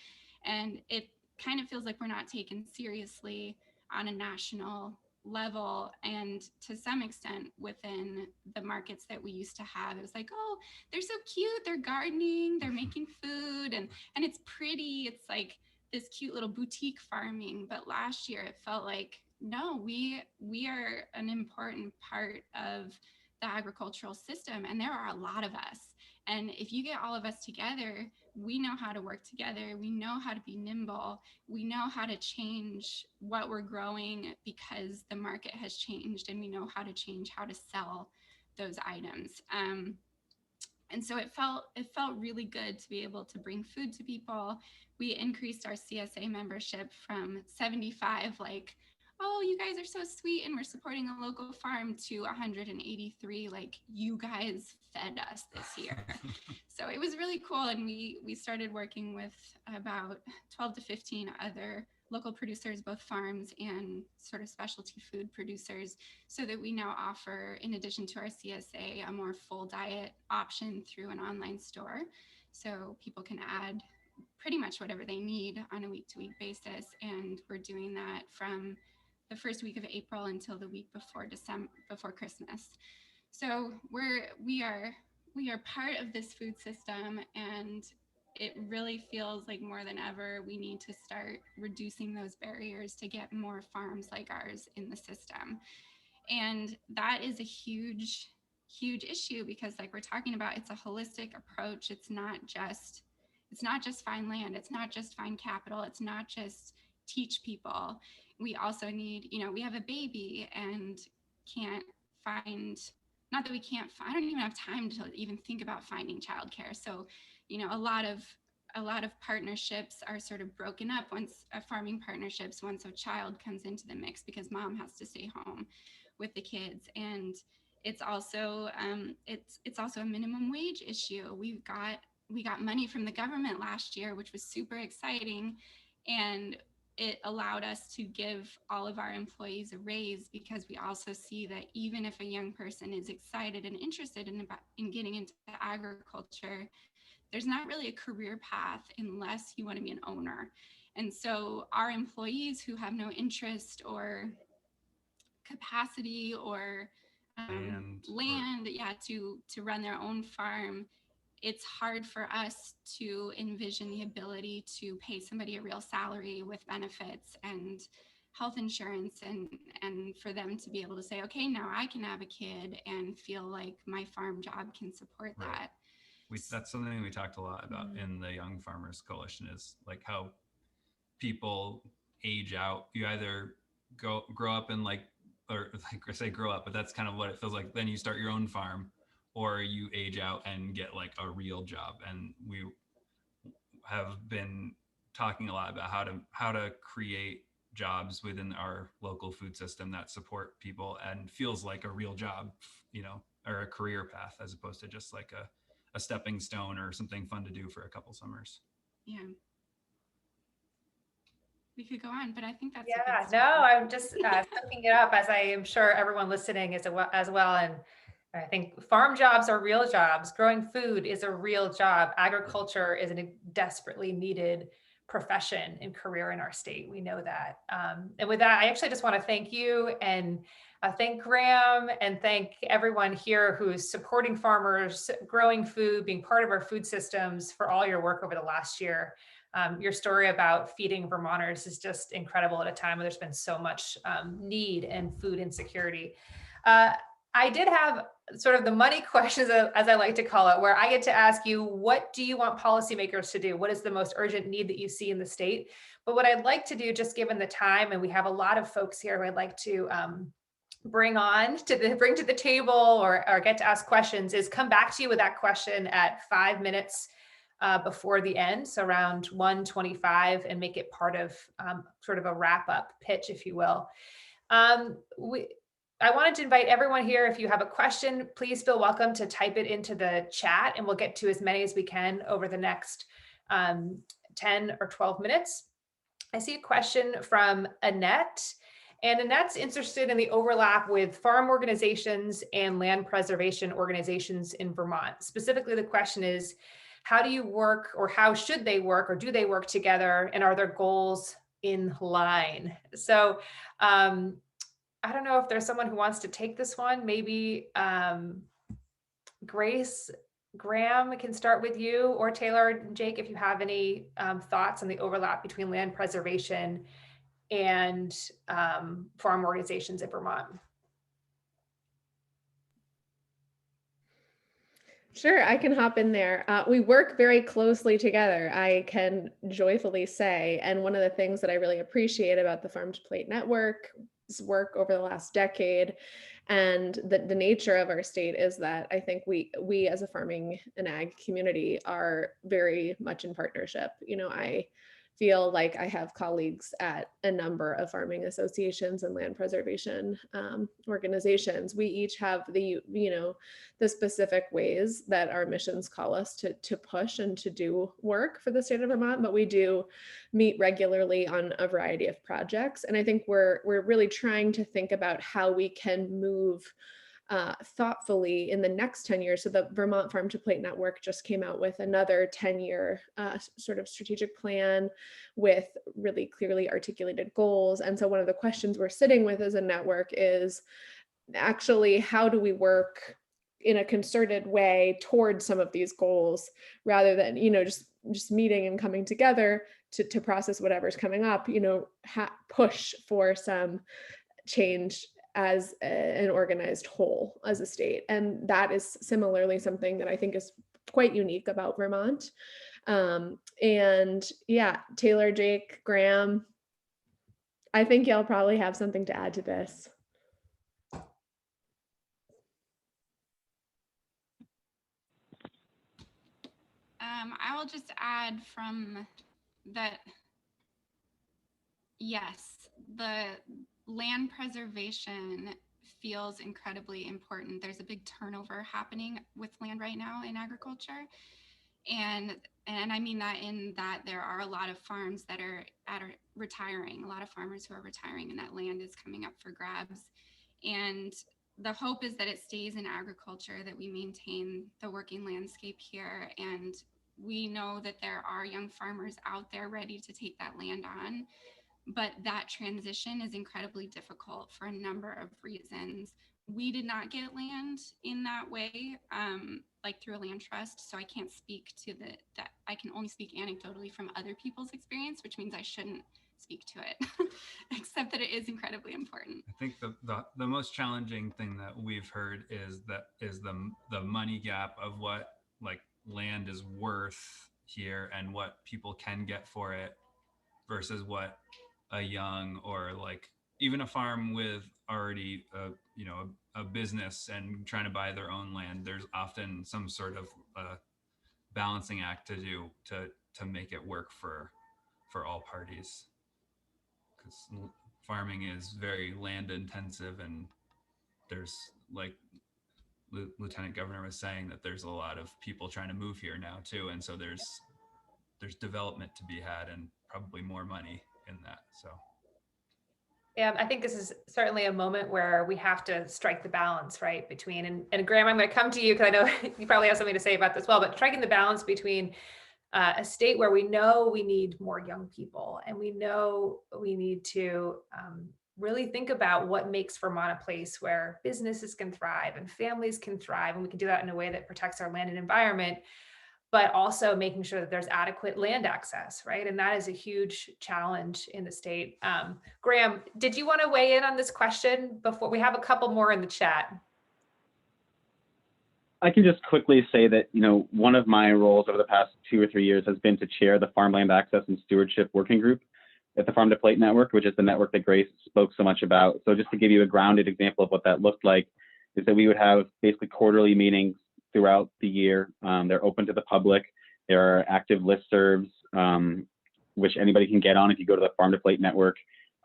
And it kind of feels like we're not taken seriously on a national level, and to some extent within the markets that we used to have. It was like, oh, they're so cute, they're gardening, they're making food, and it's pretty, it's like this cute little boutique farming. But last year it felt like, no, we are an important part of the agricultural system, and there are a lot of us. And if you get all of us together, we know how to work together. We know how to be nimble. We know how to change what we're growing because the market has changed, and we know how to change how to sell those items. And so it felt really good to be able to bring food to people. We increased our CSA membership from 75, like, oh, you guys are so sweet and we're supporting a local farm, to 183, like, you guys fed us this year. So it was really cool. And we started working with about 12 to 15 other local producers, both farms and sort of specialty food producers, so that we now offer, in addition to our CSA, a more full diet option through an online store. So people can add pretty much whatever they need on a week-to-week basis. And we're doing that from the first week of April until the week before Christmas. So we are part of this food system, and it really feels like more than ever we need to start reducing those barriers to get more farms like ours in the system. And that is a huge issue, because, like we're talking about, it's a holistic approach. It's not just find land, it's not just find capital, it's not just teach people. We also need, we have a baby and can't find, not that we can't find, I don't even have time to even think about finding childcare. So, a lot of partnerships are sort of broken up once farming partnerships, once a child comes into the mix, because mom has to stay home with the kids. And it's also a minimum wage issue. We got money from the government last year, which was super exciting. And it allowed us to give all of our employees a raise, because we also see that even if a young person is excited and interested in getting into agriculture, there's not really a career path unless you want to be an owner. And so our employees who have no interest or capacity or land, yeah, to run their own farm, it's hard for us to envision the ability to pay somebody a real salary with benefits and health insurance, and for them to be able to say, okay, now I can have a kid and feel like my farm job can support that. That's something we talked a lot about in the Young Farmers Coalition, is like how people age out. You either grow up in like, or like I say grow up, but that's kind of what it feels like. Then you start your own farm, or you age out and get like a real job. And we have been talking a lot about how to create jobs within our local food system that support people and feels like a real job, you know, or a career path, as opposed to just like a stepping stone or something fun to do for a couple summers. Yeah. We could go on, but I think that's I'm just soaking it up, as I am sure everyone listening is as well. And I think farm jobs are real jobs. Growing food is a real job. Agriculture is a desperately needed profession and career in our state. We know that. And with that, I actually just want to thank you, and thank Graham, and thank everyone here who's supporting farmers, growing food, being part of our food systems, for all your work over the last year. Your story about feeding Vermonters is just incredible at a time when there's been so much need and food insecurity. I did have sort of the money questions, as I like to call it, where I get to ask you, what do you want policymakers to do? What is the most urgent need that you see in the state? But what I'd like to do, just given the time, and we have a lot of folks here who I'd like to bring to the table or get to ask questions, is come back to you with that question at 5 minutes before the end, so around 1:25, and make it part of sort of a wrap-up pitch, if you will. I wanted to invite everyone here, if you have a question, please feel welcome to type it into the chat, and we'll get to as many as we can over the next 10 or 12 minutes. I see a question from Annette, and Annette's interested in the overlap with farm organizations and land preservation organizations in Vermont. Specifically, the question is, how do you work, or how should they work, or do they work together, and are their goals in line? So I don't know if there's someone who wants to take this one. Maybe Grace, Graham, can start with you, or Taylor and Jake, if you have any thoughts on the overlap between land preservation and farm organizations in Vermont. Sure, I can hop in there. We work very closely together, I can joyfully say. And one of the things that I really appreciate about the Farm to Plate Network's work over the last decade, and the nature of our state, is that I think we as a farming and ag community are very much in partnership. You know, I feel like I have colleagues at a number of farming associations and land preservation organizations. We each have the specific ways that our missions call us to push and to do work for the state of Vermont, but we do meet regularly on a variety of projects. And I think we're really trying to think about how we can move thoughtfully in the next 10 years. So the Vermont Farm to Plate Network just came out with another 10-year sort of strategic plan with really clearly articulated goals. And so one of the questions we're sitting with as a network is actually, how do we work in a concerted way towards some of these goals, rather than, just meeting and coming together to process whatever's coming up, push for some change as an organized whole, as a state. And that is similarly something that I think is quite unique about Vermont. And yeah, Taylor, Jake, Graham, I think y'all probably have something to add to this. I will just add from that, yes, the land preservation feels incredibly important. There's a big turnover happening with land right now in agriculture. And I mean that in that there are a lot of farms that are retiring, a lot of farmers who are retiring, and that land is coming up for grabs. And the hope is that it stays in agriculture, that we maintain the working landscape here. And we know that there are young farmers out there ready to take that land on. But that transition is incredibly difficult for a number of reasons. we did not get land in that way, like through a land trust. So I can't speak to that. I can only speak anecdotally from other people's experience, which means I shouldn't speak to it, except that it is incredibly important. I think the most challenging thing that we've heard is the money gap of what like land is worth here and what people can get for it versus what a young or like even a farm with already a business and trying to buy their own land. There's often some sort of balancing act to do to make it work for all parties, because farming is very land intensive, and there's like Lieutenant Governor was saying that there's a lot of people trying to move here now too, and so there's development to be had and probably more money in that. So Yeah, I think this is certainly a moment where we have to strike the balance, right, between, and Graham, I'm going to come to you because I know you probably have something to say about this as well, but striking the balance between a state where we know we need more young people and we know we need to really think about what makes Vermont a place where businesses can thrive and families can thrive, and we can do that in a way that protects our land and environment, but also making sure that there's adequate land access, right? And that is a huge challenge in the state. Graham, did you want to weigh in on this question before? We have a couple more in the chat. I can just quickly say that, one of my roles over the past 2 or 3 years has been to chair the Farmland Access and Stewardship Working Group at the Farm to Plate Network, which is the network that Grace spoke so much about. So just to give you a grounded example of what that looked like, is that we would have basically quarterly meetings throughout the year. They're open to the public. There are active listservs, which anybody can get on if you go to the Farm to Plate Network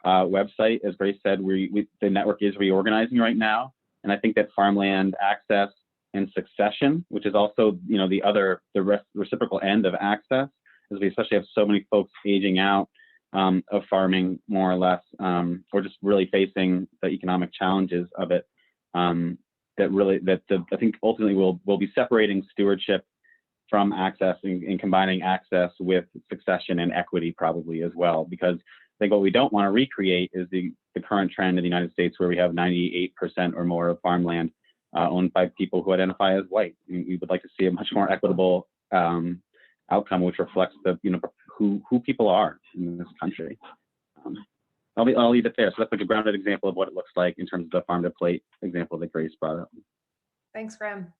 website. As Grace said, the network is reorganizing right now. And I think that farmland access and succession, which is also, the reciprocal end of access, as we especially have so many folks aging out of farming, more or less, or just really facing the economic challenges of it. I think ultimately we'll be separating stewardship from access and combining access with succession and equity probably as well, because I think what we don't want to recreate is the current trend in the United States where we have 98% or more of farmland owned by people who identify as white. We would like to see a much more equitable outcome, which reflects who people are in this country. I'll leave it there. So that's like a grounded example of what it looks like in terms of the farm to plate example that Grace brought up. Thanks, Graham.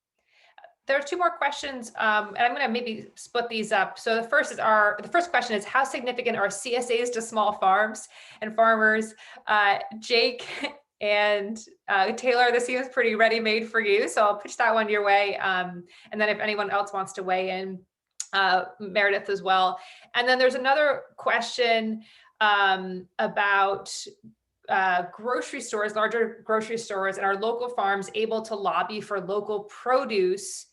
There are 2 more questions, and I'm going to maybe split these up. So the first question is, how significant are CSAs to small farms and farmers? Jake and Taylor, this seems pretty ready-made for you, so I'll pitch that one your way. And then if anyone else wants to weigh in, Meredith as well. And then there's another question about grocery stores, larger grocery stores, and our local farms able to lobby for local produce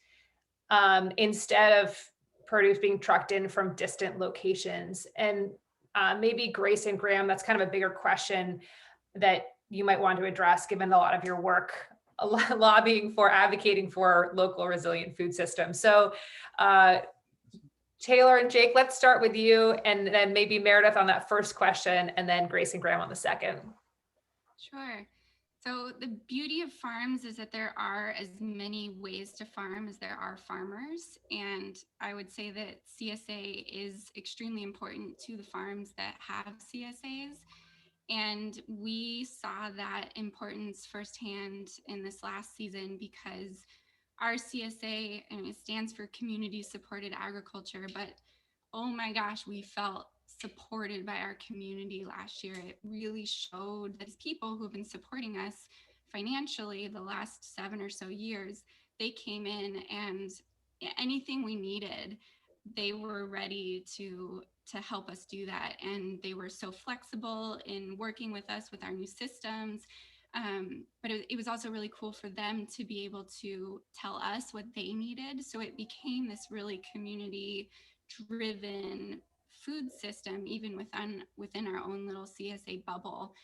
instead of produce being trucked in from distant locations. And maybe Grace and Graham, that's kind of a bigger question that you might want to address, given a lot of your work lobbying for, advocating for local resilient food systems. So Taylor and Jake, let's start with you, and then maybe Meredith on that first question, and then Grace and Graham on the second. Sure. So the beauty of farms is that there are as many ways to farm as there are farmers. And I would say that CSA is extremely important to the farms that have CSAs. And we saw that importance firsthand in this last season, because our CSA, and it stands for Community Supported Agriculture, but oh my gosh, we felt supported by our community last year. It really showed that as people who've been supporting us financially the last 7 or so years, they came in and anything we needed, they were ready to help us do that. And they were so flexible in working with us with our new systems. But it was also really cool for them to be able to tell us what they needed. So it became this really community driven food system, even within our own little CSA bubble,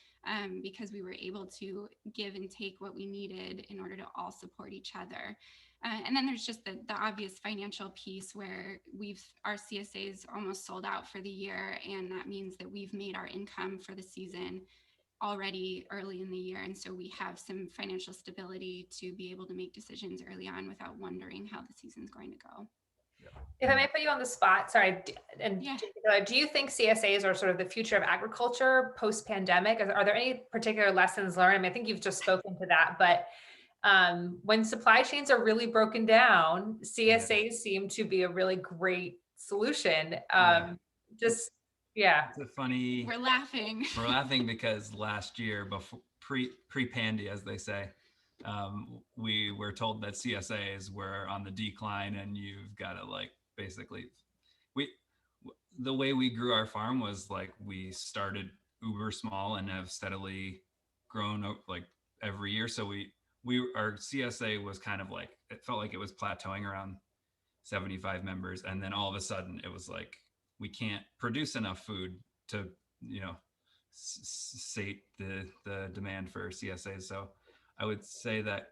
because we were able to give and take what we needed in order to all support each other. And then there's just the obvious financial piece where our CSAs almost sold out for the year. And that means that we've made our income for the season already early in the year. And so we have some financial stability to be able to make decisions early on without wondering how the season's going to go. If I may put you on the spot, sorry, and Yeah. do you think CSAs are sort of the future of agriculture post-pandemic? Are there any particular lessons learned? I mean, I think you've just spoken to that, but when supply chains are really broken down, CSAs seem to be a really great solution. Just, yeah. It's a funny. We're laughing. We're laughing because last year, before pre-pandy, as they say, we were told that CSAs were on the decline, and you've got to like basically, the way we grew our farm was like we started uber small and have steadily grown like every year. So our CSA was kind of like, it felt like it was plateauing around 75 members, and then all of a sudden it was like we can't produce enough food to, you know, sate the demand for CSAs. So I would say that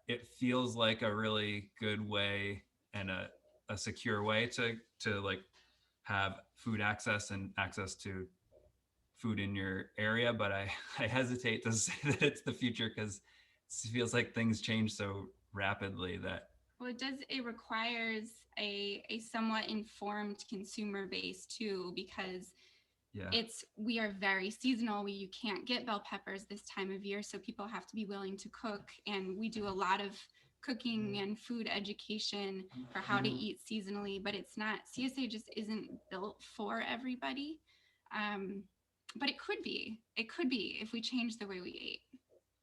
it feels like a really good way and a secure way to like have food access and access to food in your area. But I hesitate to say that it's the future, because it feels like things change so rapidly that. Well, it requires a somewhat informed consumer base too, because we are very seasonal. You can't get bell peppers this time of year, so people have to be willing to cook, and we do a lot of cooking and food education for how to eat seasonally, but CSA just isn't built for everybody. But it could be if we change the way we ate.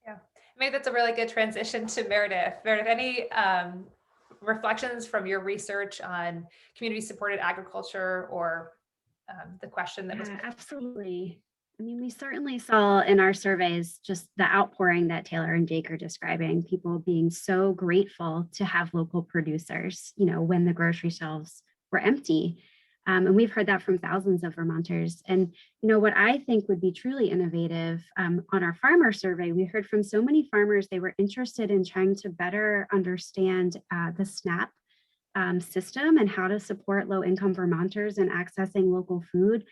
Yeah, maybe that's a really good transition to Meredith. Meredith, any reflections from your research on community supported agriculture, or the question that was? Absolutely. I mean, we certainly saw in our surveys just the outpouring that Taylor and Jake are describing, people being so grateful to have local producers, you know, when the grocery shelves were empty. And we've heard that from thousands of Vermonters. And, you know, what I think would be truly innovative on our farmer survey, we heard from so many farmers, they were interested in trying to better understand the SNAP system and how to support low-income Vermonters in accessing local food.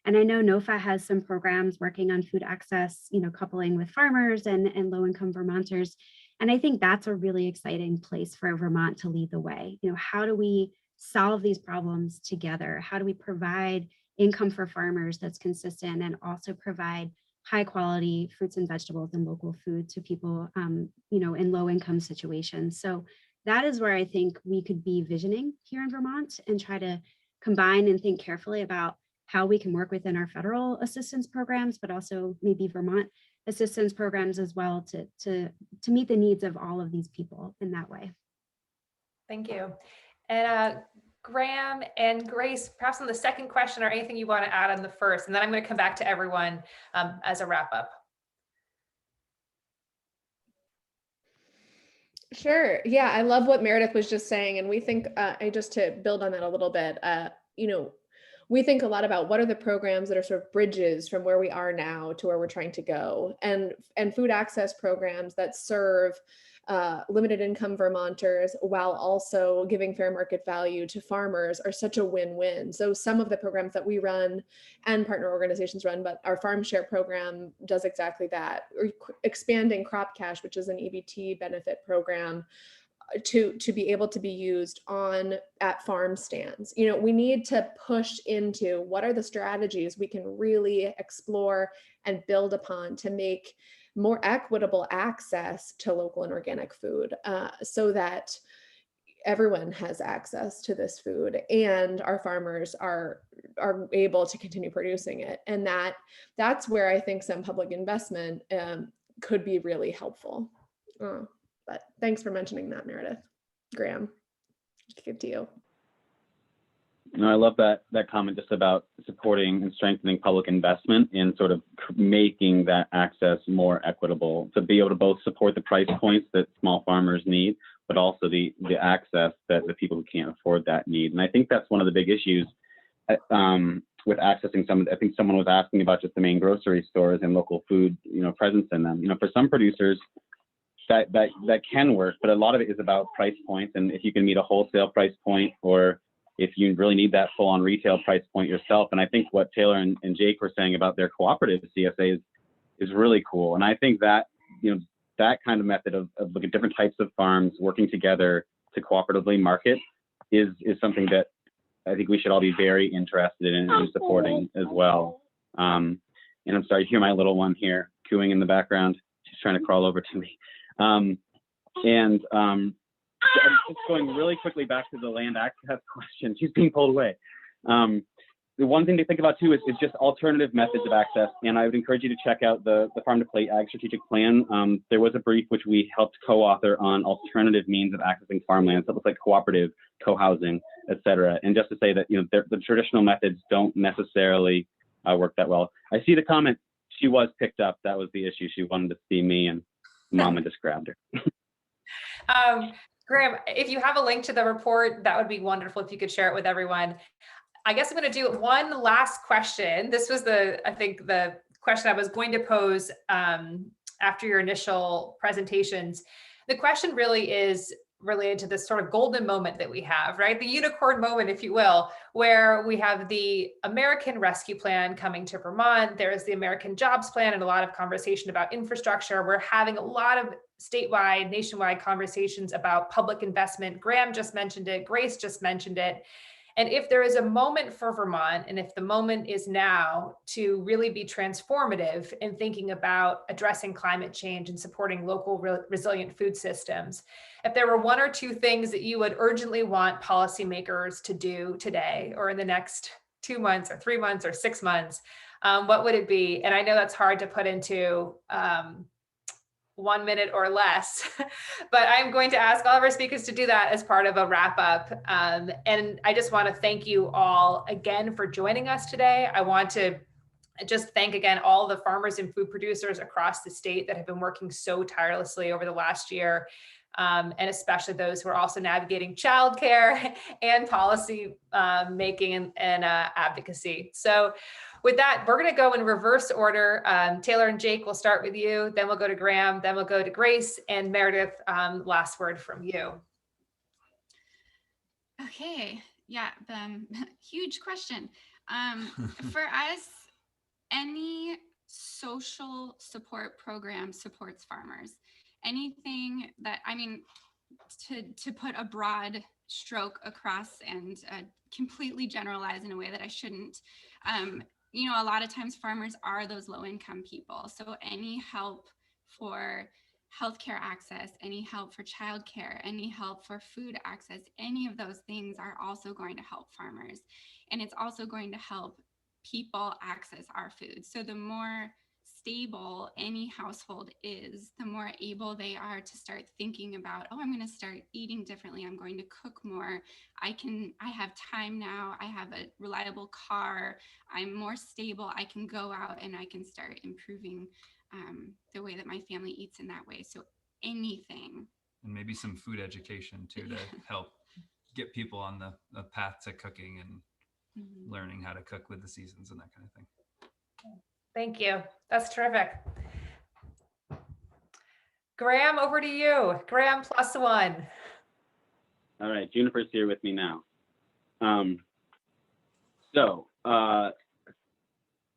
And I know NOFA has some programs working on food access, you know, coupling with farmers and low-income Vermonters. And I think that's a really exciting place for Vermont to lead the way. You know, how do we solve these problems together? How do we provide income for farmers that's consistent, and also provide high quality fruits and vegetables and local food to people, you know, in low income situations? So that is where I think we could be visioning here in Vermont, and try to combine and think carefully about how we can work within our federal assistance programs, but also maybe Vermont assistance programs as well, to meet the needs of all of these people in that way. Thank you. And Graham and Grace, perhaps on the second question, or anything you want to add on the first, and then I'm going to come back to everyone as a wrap up. Sure. Yeah, I love what Meredith was just saying. And we think, just to build on that a little bit, you know, we think a lot about what are the programs that are sort of bridges from where we are now to where we're trying to go, and food access programs that serve limited income Vermonters while also giving fair market value to farmers are such a win-win. So some of the programs that we run and partner organizations run, but our farm share program does exactly that. Or expanding crop cash, which is an EBT benefit program, to be able to be used at farm stands. You know, we need to push into what are the strategies we can really explore and build upon to make more equitable access to local and organic food, so that everyone has access to this food and our farmers are able to continue producing it. And that's where I think some public investment could be really helpful. But thanks for mentioning that, Meredith. Graham, give to you. No, I love that comment just about supporting and strengthening public investment in sort of making that access more equitable, to be able to both support the price points that small farmers need, but also the access that the people who can't afford that need. And I think that's one of the big issues with accessing some. I think someone was asking about just the main grocery stores and local food, you know, presence in them. You know, for some producers, that can work, but a lot of it is about price points, and if you can meet a wholesale price point, or if you really need that full-on retail price point yourself. And I think what Taylor and Jake were saying about their cooperative CSAs is really cool. And I think that, that kind of method of looking at different types of farms working together to cooperatively market is something that I think we should all be very interested in and supporting as well. And I'm sorry, you hear my little one here cooing in the background. She's trying to crawl over to me. Just going really quickly back to the land access question, she's being pulled away. The one thing to think about too is just alternative methods of access. And I would encourage you to check out the Farm to Plate Ag Strategic Plan. There was a brief which we helped co-author on alternative means of accessing farmlands. That looks like cooperative, co-housing, et cetera. And just to say that, the traditional methods don't necessarily work that well. I see the comment, she was picked up. That was the issue. She wanted to see me and Mama just grabbed her. Graham, if you have a link to the report, that would be wonderful if you could share it with everyone. I guess I'm going to do one last question. This was I think the question I was going to pose after your initial presentations. The question really is related to this sort of golden moment that we have, right? The unicorn moment, if you will, where we have the American Rescue Plan coming to Vermont. There is the American Jobs Plan and a lot of conversation about infrastructure. We're having a lot of statewide, nationwide conversations about public investment. Graham just mentioned it. Grace just mentioned it. And if there is a moment for Vermont, and if the moment is now to really be transformative in thinking about addressing climate change and supporting local resilient food systems, if there were one or two things that you would urgently want policymakers to do today or in the next 2 months or 3 months or 6 months, what would it be? And I know that's hard to put into 1 minute or less, but I'm going to ask all of our speakers to do that as part of a wrap up. And I just want to thank you all again for joining us today. I want to just thank again all the farmers and food producers across the state that have been working so tirelessly over the last year, and especially those who are also navigating childcare and policy making and advocacy. So with that, we're going to go in reverse order. Taylor and Jake, we'll start with you, then we'll go to Graham, then we'll go to Grace, and Meredith, last word from you. Okay, yeah, huge question. For us, any social support program supports farmers. Anything that, to put a broad stroke across and completely generalize in a way that I shouldn't, a lot of times farmers are those low-income people. So any help for healthcare access, any help for childcare, any help for food access, any of those things are also going to help farmers. And it's also going to help people access our food. So the more stable any household is, the more able they are to start thinking about, oh, I'm going to start eating differently. I'm going to cook more. I have time now. I have a reliable car. I'm more stable. I can go out and I can start improving the way that my family eats in that way. So anything. And maybe some food education too, to help get people on the path to cooking and learning how to cook with the seasons and that kind of thing. Thank you. That's terrific. Graham, over to you. Graham +1. All right, Juniper's here with me now.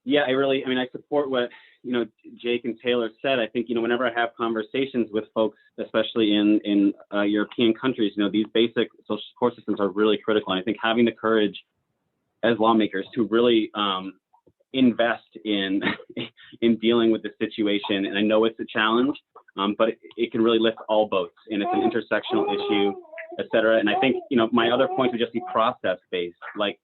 Yeah, I support what, Jake and Taylor said. I think, whenever I have conversations with folks, especially in European countries, these basic social support systems are really critical. And I think having the courage as lawmakers to really invest in dealing with the situation. And I know it's a challenge, but it can really lift all boats, and it's an intersectional issue, et cetera. And I think, my other point would just be process-based. Like,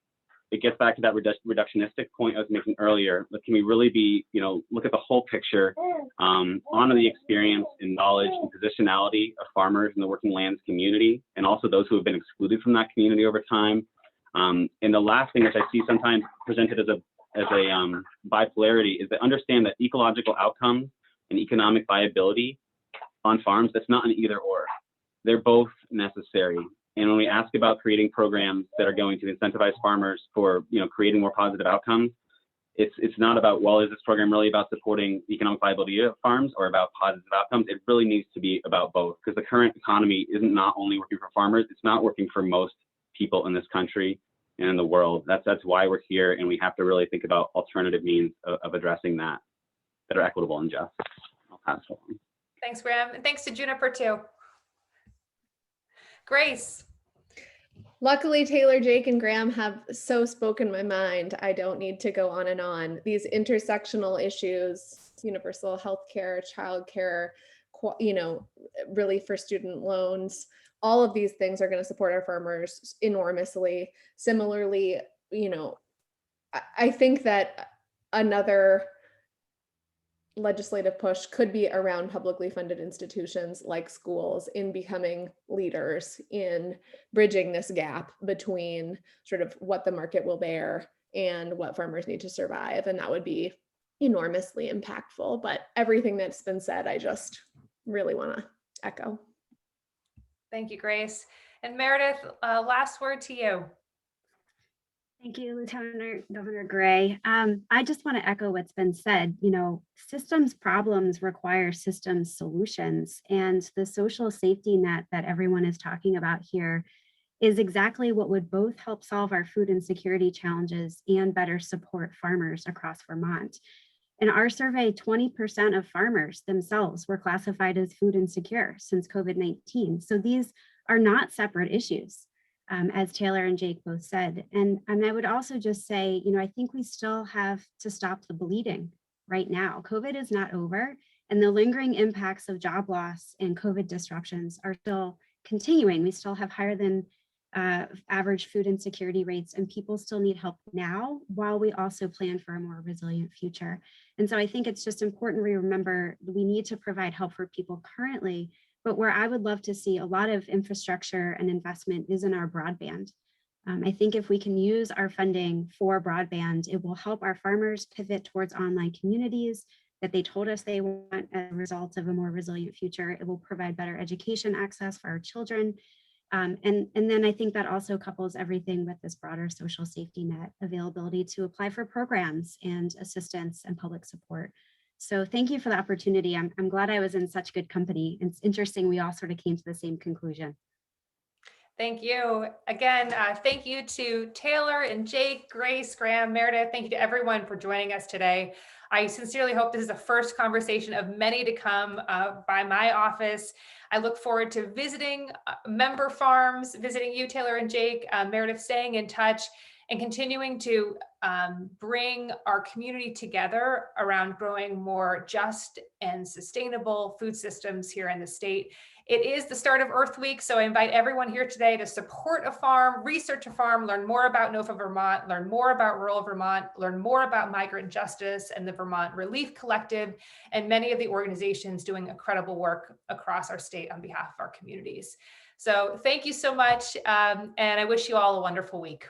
it gets back to that reductionistic point I was making earlier. But can we really be, look at the whole picture, honor the experience and knowledge and positionality of farmers in the working lands community, and also those who have been excluded from that community over time. And the last thing, which I see sometimes presented as a bipolarity, is to understand that ecological outcomes and economic viability on farms, that's not an either or. They're both necessary. And when we ask about creating programs that are going to incentivize farmers for, creating more positive outcomes, it's not about, well, is this program really about supporting economic viability of farms or about positive outcomes? It really needs to be about both, because the current economy isn't not only working for farmers, it's not working for most people in this country and in the world. That's why we're here, and we have to really think about alternative means of addressing that. that are equitable and just. I'll pass it along. Thanks, Graham. And thanks to Juniper too. Grace. Luckily, Taylor, Jake, and Graham have so spoken my mind. I don't need to go on and on. These intersectional issues, universal health care, childcare, relief for student loans, all of these things are going to support our farmers enormously. Similarly, I think that another legislative push could be around publicly funded institutions like schools in becoming leaders in bridging this gap between sort of what the market will bear and what farmers need to survive. And that would be enormously impactful. But everything that's been said, I just really want to echo. Thank you, Grace. And Meredith, last word to you. Thank you, Lieutenant Governor Gray. I just want to echo what's been said. Systems problems require systems solutions, and the social safety net that everyone is talking about here is exactly what would both help solve our food insecurity challenges and better support farmers across Vermont. In our survey, 20% of farmers themselves were classified as food insecure since COVID-19. So these are not separate issues. As Taylor and Jake both said. And I would also just say, I think we still have to stop the bleeding right now. COVID is not over, and the lingering impacts of job loss and COVID disruptions are still continuing. We still have higher than average food insecurity rates, and people still need help now while we also plan for a more resilient future. And so I think it's just important we remember we need to provide help for people currently, but where I would love to see a lot of infrastructure and investment is in our broadband. I think if we can use our funding for broadband, it will help our farmers pivot towards online communities that they told us they want as a result of a more resilient future. It will provide better education access for our children. And then I think that also couples everything with this broader social safety net availability to apply for programs and assistance and public support. So thank you for the opportunity. I'm glad I was in such good company. It's interesting, we all sort of came to the same conclusion. Thank you. Again, thank you to Taylor and Jake, Grace, Graham, Meredith. Thank you to everyone for joining us today. I sincerely hope this is the first conversation of many to come by my office. I look forward to visiting member farms, visiting you, Taylor and Jake, Meredith, staying in touch and continuing to bring our community together around growing more just and sustainable food systems here in the state. It is the start of Earth Week, so I invite everyone here today to support a farm, research a farm, learn more about NOFA Vermont, learn more about rural Vermont, learn more about migrant justice and the Vermont Relief Collective, and many of the organizations doing incredible work across our state on behalf of our communities. So thank you so much, and I wish you all a wonderful week.